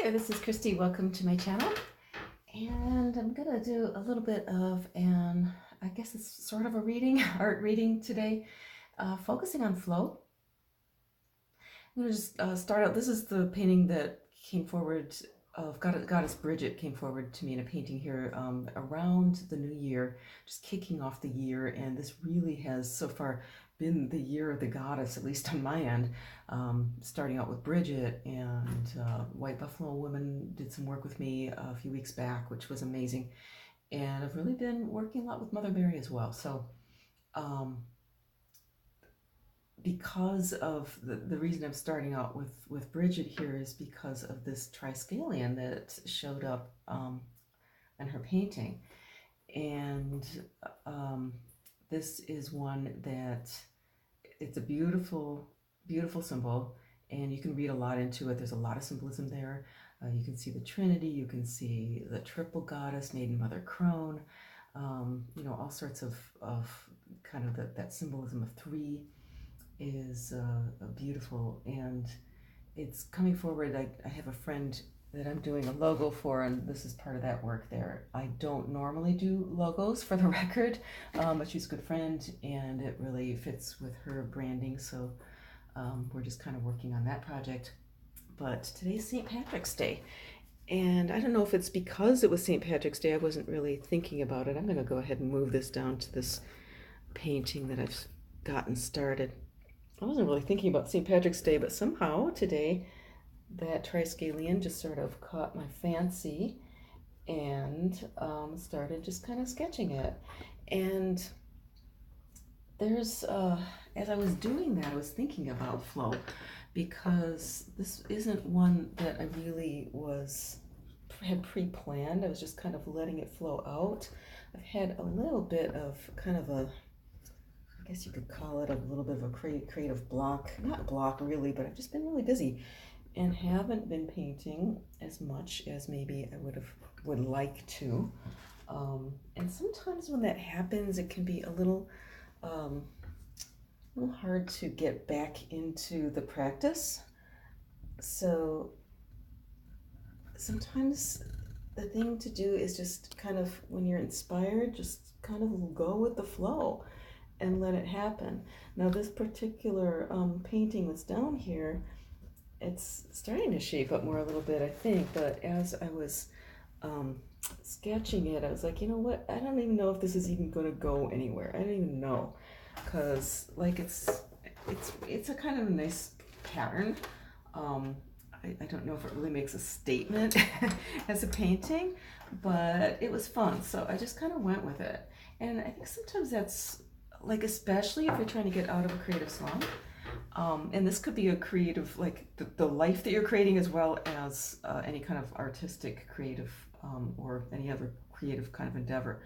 Hey there, this is Christy. Welcome to my channel. And I'm gonna do a little bit of I guess it's sort of a reading, art reading today, focusing on flow. I'm gonna just start out. This is the painting that came forward of Goddess Bridget came forward to me in a painting here around the new year, just kicking off the year. And this really has so far been the year of the goddess, at least on my end. Starting out with Bridget and White Buffalo Woman did some work with me a few weeks back, which was amazing. And I've really been working a lot with Mother Mary as well. So um, because of the reason I'm starting out with Bridget here is because of this triskelion that showed up in her painting. And this is one that it's a beautiful, beautiful symbol, and you can read a lot into it. There's a lot of symbolism there. You can see the Trinity, you can see the triple goddess, Maiden Mother Crone, all sorts of kind of that symbolism of three is beautiful, and it's coming forward. I have a friend that I'm doing a logo for, and this is part of that work there. I don't normally do logos for the record, but she's a good friend, and it really fits with her branding, so we're just kind of working on that project. But today's St. Patrick's Day, and I don't know if it's because it was St. Patrick's Day, I wasn't really thinking about it. I'm going to go ahead and move this down to this painting that I've gotten started. I wasn't really thinking about St. Patrick's Day, but somehow today that triskelion just sort of caught my fancy and started just kind of sketching it. And there's, as I was doing that, I was thinking about flow, because this isn't one that I really had pre-planned. I was just kind of letting it flow out. I've had a little bit of kind of I guess you could call it a little bit of a creative block. Not block really, but I've just been really busy and haven't been painting as much as maybe I would like to. And sometimes when that happens, it can be a little hard to get back into the practice. So sometimes the thing to do is just kind of, when you're inspired, just kind of go with the flow and let it happen. Now this particular painting that's down here, it's starting to shape up more a little bit, I think, but as I was sketching it, I was like, you know what, I don't even know if this is even going to go anywhere. I don't even know, because like it's a kind of a nice pattern. I don't know if it really makes a statement as a painting, but it was fun, so I just kind of went with it. And I think sometimes that's, like, especially if you're trying to get out of a creative slump, and this could be a creative, like the life that you're creating, as well as any kind of artistic, creative, or any other creative kind of endeavor.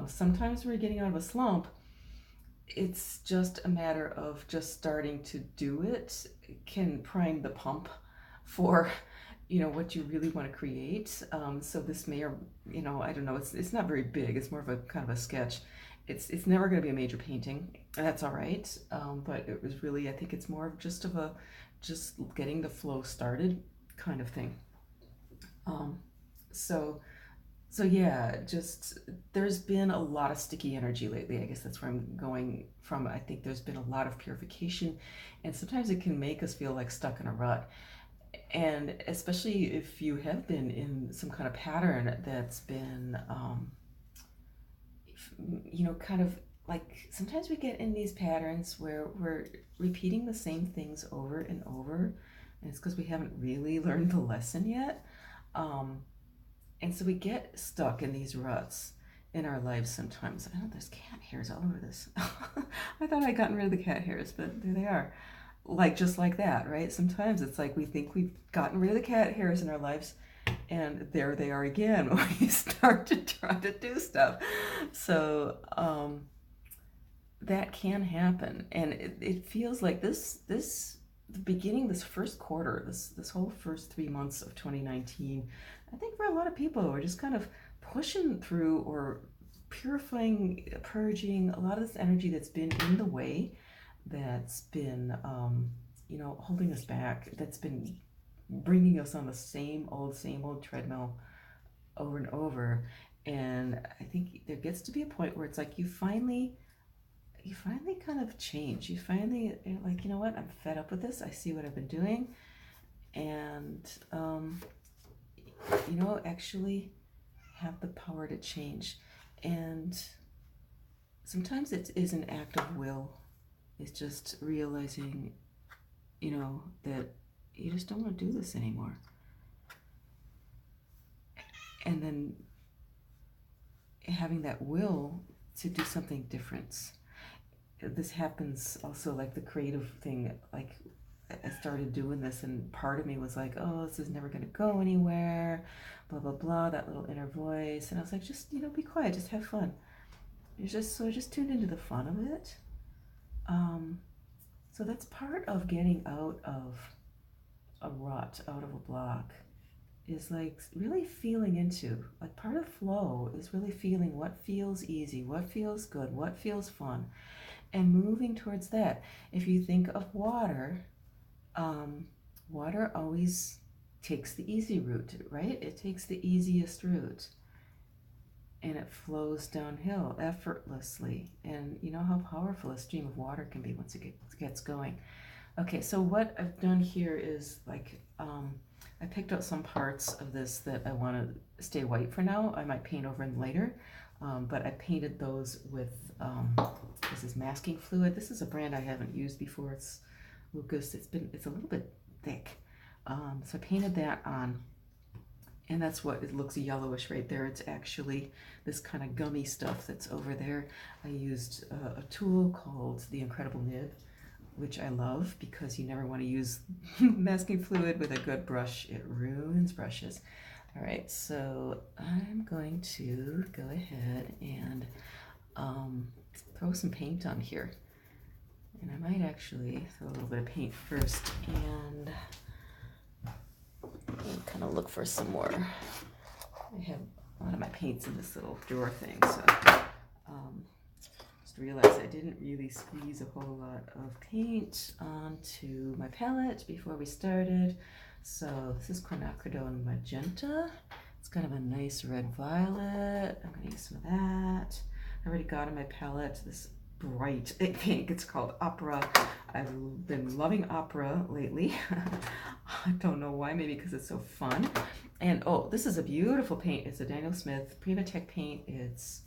Sometimes when you're getting out of a slump, it's just a matter of just starting to do it can prime the pump for what you really want to create. So this may, or I don't know, it's not very big, it's more of a kind of a sketch. It's never going to be a major painting, and that's all right. But it was really, I think it's more of just getting the flow started kind of thing. So yeah, just there's been a lot of sticky energy lately. I guess that's where I'm going from. I think there's been a lot of purification, and sometimes it can make us feel like stuck in a rut. And especially if you have been in some kind of pattern that's been kind of like, sometimes we get in these patterns where we're repeating the same things over and over, and it's because we haven't really learned the lesson yet. And so we get stuck in these ruts in our lives sometimes. I know there's cat hairs all over this. I thought I'd gotten rid of the cat hairs, but there they are. Like, just like that, right? Sometimes it's like we think we've gotten rid of the cat hairs in our lives, and there they are again when we start to try to do stuff. So that can happen, and it feels like the beginning, this first quarter, this whole first 3 months of 2019, I think for a lot of people, we're just kind of pushing through, or purifying, purging a lot of this energy that's been in the way, that's been holding us back, that's been bringing us on the same old treadmill over and over. And I think there gets to be a point where it's like you finally kind of change. You're like, you know what, I'm fed up with this. I see what I've been doing, and actually have the power to change. And sometimes it is an act of will. It's just realizing, that you just don't want to do this anymore. And then having that will to do something different. This happens also, like the creative thing, like I started doing this and part of me was like, oh, this is never going to go anywhere, blah, blah, blah, that little inner voice. And I was like, just, be quiet, just have fun. So I just tuned into the fun of it. So that's part of getting out of a rut, out of a block, is like really feeling into, like part of flow is really feeling what feels easy, what feels good, what feels fun, and moving towards that. If you think of water, water always takes the easy route, right? It takes the easiest route and it flows downhill effortlessly. And you know how powerful a stream of water can be once it gets going. Okay, so what I've done here is like, I picked out some parts of this that I want to stay white for now. I might paint over them later, but I painted those with, this is masking fluid. This is a brand I haven't used before. It's Lucas. It's a little bit thick. So I painted that on, and that's what it looks yellowish right there. It's actually this kind of gummy stuff that's over there. I used a tool called the Incredible Nib, which I love because you never want to use masking fluid with a good brush. It ruins brushes. All right, so I'm going to go ahead and throw some paint on here. And I might actually throw a little bit of paint first and kind of look for some more. I have a lot of my paints in this little drawer thing, so just realized I didn't really squeeze a whole lot of paint onto my palette before we started. So this is quinacridone magenta. It's kind of a nice red violet. I'm going to use some of that. I already got on my palette this bright pink. It's called Opera. I've been loving Opera lately. I don't know why, maybe because it's so fun. And oh, this is a beautiful paint. It's a Daniel Smith Primatech paint. It's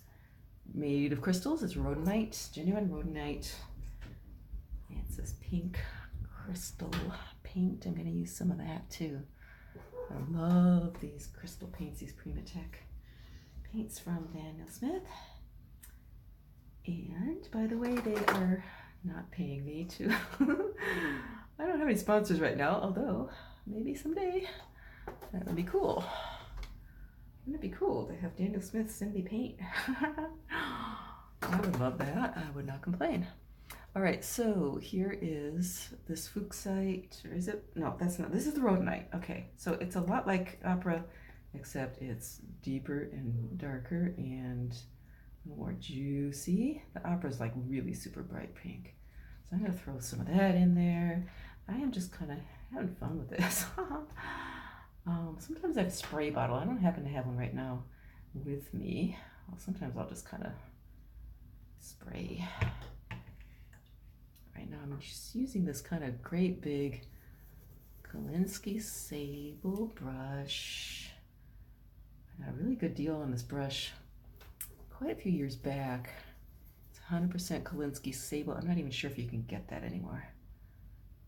made of crystals. It's rhodonite, genuine rhodonite. It's this pink crystal paint. I'm going to use some of that too. I love these crystal paints, these Primatech paints from Daniel Smith. And by the way, they are not paying me to. I don't have any sponsors right now, although maybe someday that would be cool. Wouldn't it be cool to have Daniel Smith send me paint? I would love that. I would not complain. All right, so here is this fuchsite, or is it? No, that's not. This is the rhodonite. Okay, so it's a lot like Opera, except it's deeper and darker and more juicy. The Opera is like really super bright pink. So I'm gonna throw some of that in there. I am just kind of having fun with this. Sometimes I have a spray bottle. I don't happen to have one right now with me. Well, sometimes I'll just kind of spray. Right now I'm just using this kind of great big Kolinsky Sable brush. I got a really good deal on this brush quite a few years back. It's 100% Kolinsky Sable. I'm not even sure if you can get that anymore.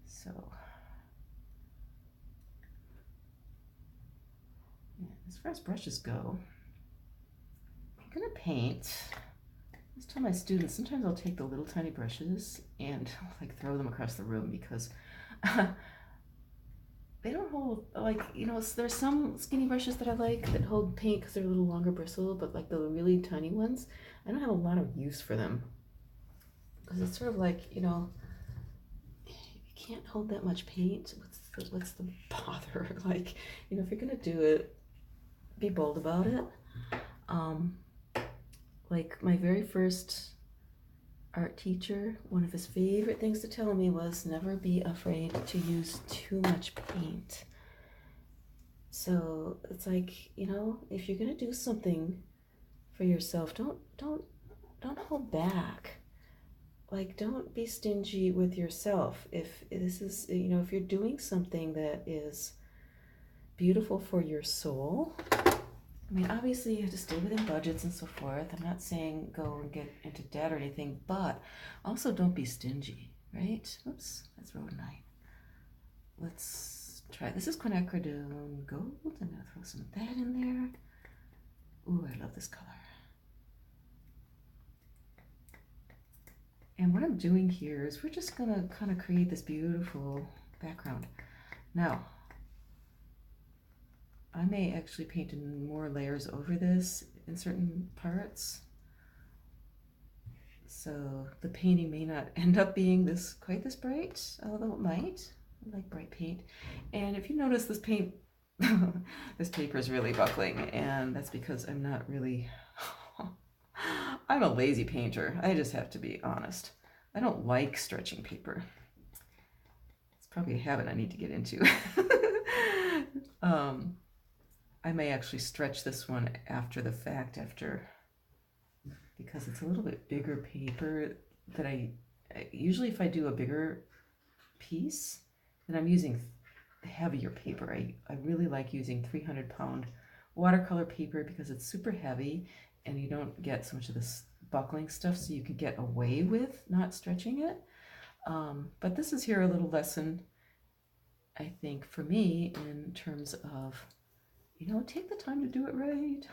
So, yeah, as far as brushes go, I'm gonna paint. I just tell my students, sometimes I'll take the little tiny brushes and like throw them across the room because they don't hold, like, there's some skinny brushes that I like that hold paint because they're a little longer bristle, but like the really tiny ones, I don't have a lot of use for them because it's sort of like, you can't hold that much paint. What's the bother? Like, if you're gonna do it, be bold about it. Like my very first art teacher, one of his favorite things to tell me was never be afraid to use too much paint. So it's like, you know, if you're gonna do something for yourself, don't hold back. Like, don't be stingy with yourself. If this is, you know, if you're doing something that is beautiful for your soul, I mean, obviously you have to stay within budgets and so forth. I'm not saying go and get into debt or anything, but also don't be stingy, right? Oops, that's road 9. Let's try, this is quinacridone gold. I'm gonna throw some of that in there. Ooh, I love this color. And what I'm doing here is we're just gonna kind of create this beautiful background. Now, I may actually paint in more layers over this in certain parts. So the painting may not end up being quite this bright, although it might. I like bright paint. And if you notice this paint, this paper is really buckling, and that's because I'm not really, I'm a lazy painter. I just have to be honest. I don't like stretching paper. It's probably a habit I need to get into. I may actually stretch this one after the fact, because it's a little bit bigger paper that usually if I do a bigger piece, then I'm using heavier paper. I really like using 300-pound watercolor paper because it's super heavy and you don't get so much of this buckling stuff, so you can get away with not stretching it. But this is here a little lesson, I think, for me in terms of, you know, take the time to do it right.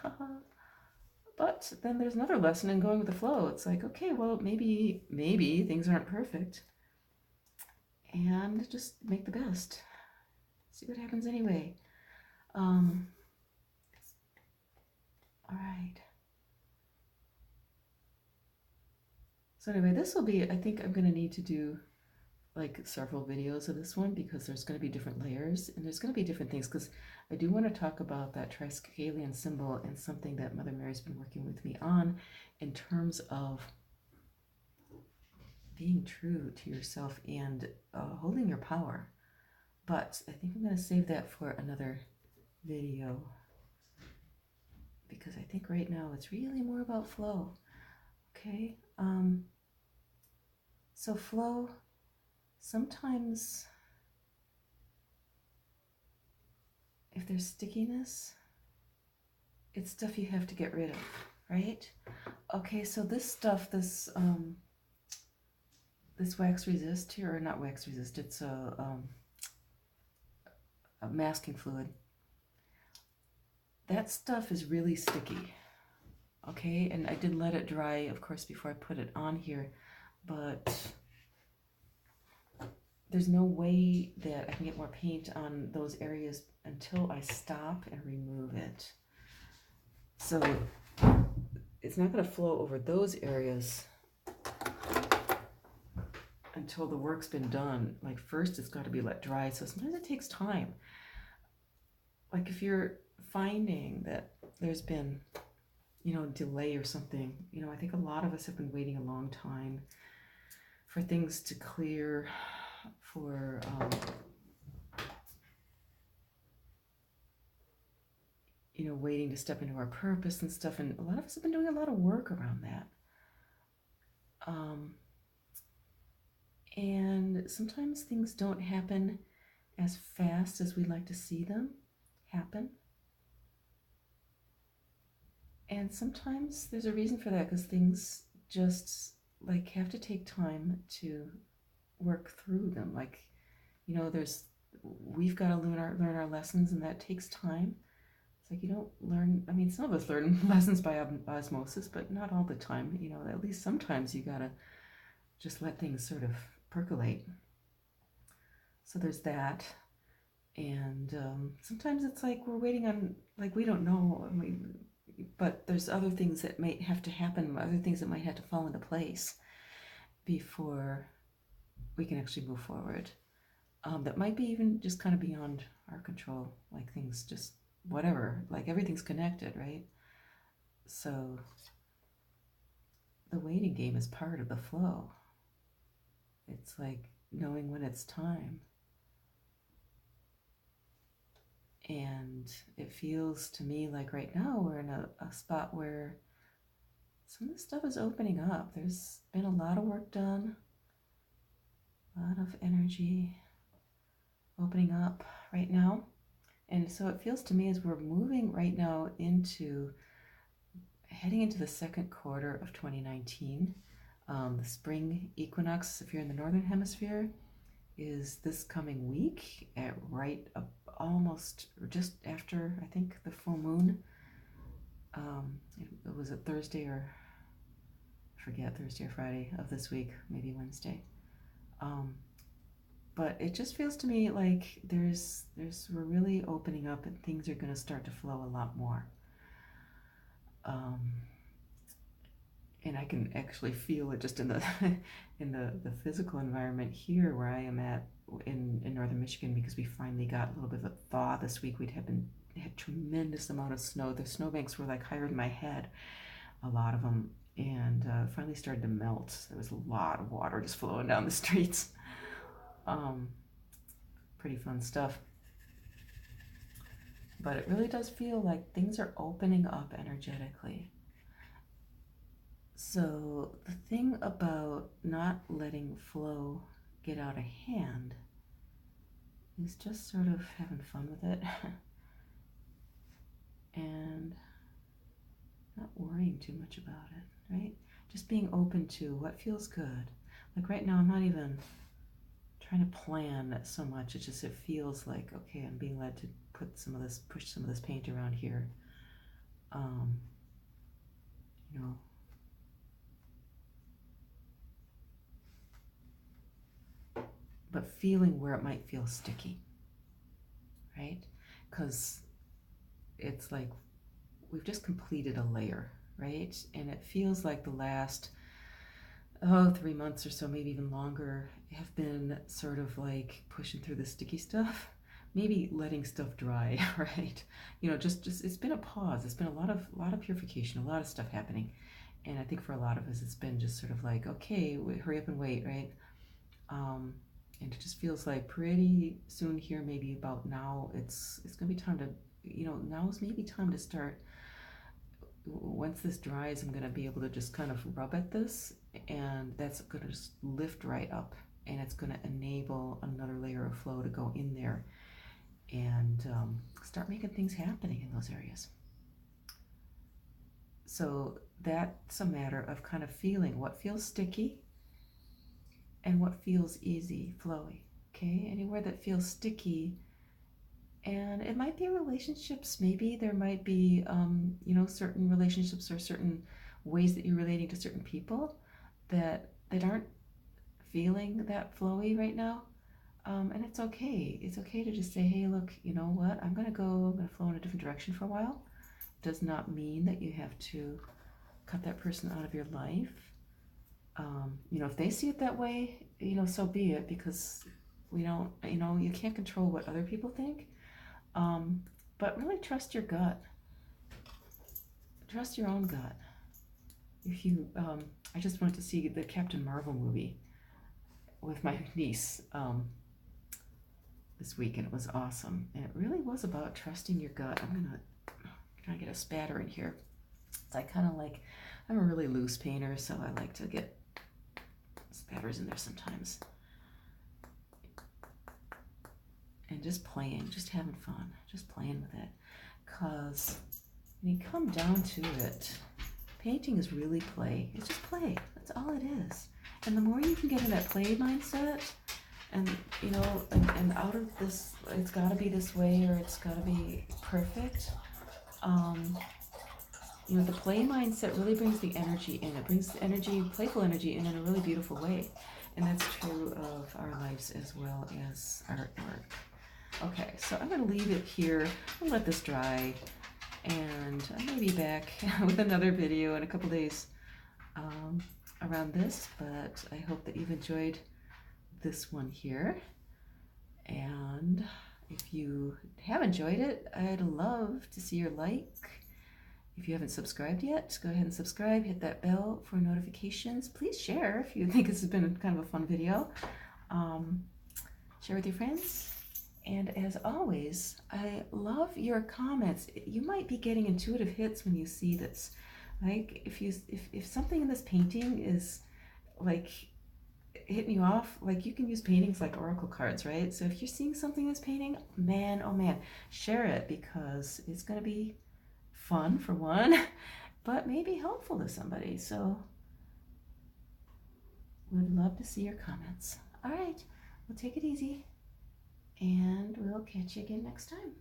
But then there's another lesson in going with the flow. It's like, okay, well, maybe things aren't perfect, and just make the best. See what happens anyway. All right. So anyway, this will be, I think I'm going to need to do like several videos of this one because there's going to be different layers and there's going to be different things, because I do want to talk about that triskelion symbol and something that Mother Mary's been working with me on in terms of being true to yourself and holding your power. But I think I'm going to save that for another video because I think right now it's really more about flow. Okay, so flow, sometimes if there's stickiness, it's stuff you have to get rid of, right? Okay, so this stuff, this wax resist here, or not wax resist, it's a masking fluid. That stuff is really sticky, okay? And I did let it dry, of course, before I put it on here, but there's no way that I can get more paint on those areas until I stop and remove it. So it's not going to flow over those areas until the work's been done. Like, first it's got to be let dry, so sometimes it takes time. Like if you're finding that there's been, you know, delay or something, you know, I think a lot of us have been waiting a long time for things to clear, for you know, waiting to step into our purpose and stuff, and a lot of us have been doing a lot of work around that. And sometimes things don't happen as fast as we'd like to see them happen. And sometimes there's a reason for that, because things just like have to take time to work through them. Like, you know, we've got to learn our lessons, and that takes time. It's like you don't learn, I mean, some of us learn lessons by osmosis, but not all the time. You know, at least sometimes you gotta just let things sort of percolate. So there's that. And sometimes it's like we're waiting on, like, we don't know, but there's other things that might have to happen, other things that might have to fall into place before we can actually move forward. That might be even just kind of beyond our control, like things just, whatever, like everything's connected, right? So the waiting game is part of the flow. It's like knowing when it's time. And it feels to me like right now we're in a spot where some of this stuff is opening up. There's been a lot of work done, a lot of energy opening up right now. And so it feels to me as we're moving right now into heading into the second quarter of 2019. The spring equinox, if you're in the northern hemisphere, is this coming week at almost just after, I think, the full moon. It was a Thursday or Thursday or Friday of this week, maybe Wednesday. But it just feels to me like we're really opening up and things are going to start to flow a lot more. And I can actually feel it just in the in the physical environment here where I am at in northern Michigan, because we finally got a little bit of a thaw this week. Had tremendous amount of snow. The snowbanks were like higher than my head, a lot of them, and finally started to melt. There was a lot of water just flowing down the streets. Pretty fun stuff. But it really does feel like things are opening up energetically. So the thing about not letting flow get out of hand is just sort of having fun with it and not worrying too much about it, right? Just being open to what feels good. Like right now, I'm not even trying to plan so much. It feels like, okay, I'm being led to push some of this paint around here. You know, but feeling where it might feel sticky, right? Because it's like we've just completed a layer, right? And it feels like the last 3 months or so, maybe even longer, have been sort of like pushing through the sticky stuff, maybe letting stuff dry, right? You know, just it's been a pause. It's been a lot of purification, a lot of stuff happening. And I think for a lot of us, it's been just sort of like, okay, hurry up and wait, right? And it just feels like pretty soon here, maybe about now, it's gonna be time to, now is maybe time to start. Once this dries, I'm gonna be able to just kind of rub at this, and that's gonna just lift right up, and it's gonna enable another layer of flow to go in there and start making things happening in those areas. So that's a matter of kind of feeling what feels sticky and what feels easy, flowy, okay? Anywhere that feels sticky, and it might be relationships, maybe there might be, certain relationships or certain ways that you're relating to certain people that aren't feeling that flowy right now. And it's okay. It's okay to just say, hey, look, you know what? I'm going to flow in a different direction for a while. It does not mean that you have to cut that person out of your life. If they see it that way, so be it, because we don't, you can't control what other people think. But really trust your gut. Trust your own gut. If you, I just went to see the Captain Marvel movie with my niece this week, and it was awesome. And it really was about trusting your gut. I'm gonna try to get a spatter in here. So I'm a really loose painter, so I like to get spatters in there sometimes. And just playing, just having fun, just playing with it. Because when you come down to it, painting is really play. It's just play. That's all it is. And the more you can get in that play mindset, and and out of this, it's got to be this way or it's got to be perfect. The play mindset really brings the energy in. It brings the energy, playful energy, in a really beautiful way. And that's true of our lives as well as artwork. Okay, so I'm going to leave it here. I'll let this dry, and I may be back with another video in a couple days around this, but I hope that you've enjoyed this one here. And if you have enjoyed it, I'd love to see your like. If you haven't subscribed yet, go ahead and subscribe, hit that bell for notifications. Please share if you think this has been kind of a fun video. Share with your friends. And as always, I love your comments. You might be getting intuitive hits when you see this. Like if something in this painting is like hitting you off, like you can use paintings like oracle cards, right? So if you're seeing something in this painting, man, oh man, share it because it's gonna be fun for one, but maybe helpful to somebody. So we'd love to see your comments. All right, well, take it easy, and we'll catch you again next time.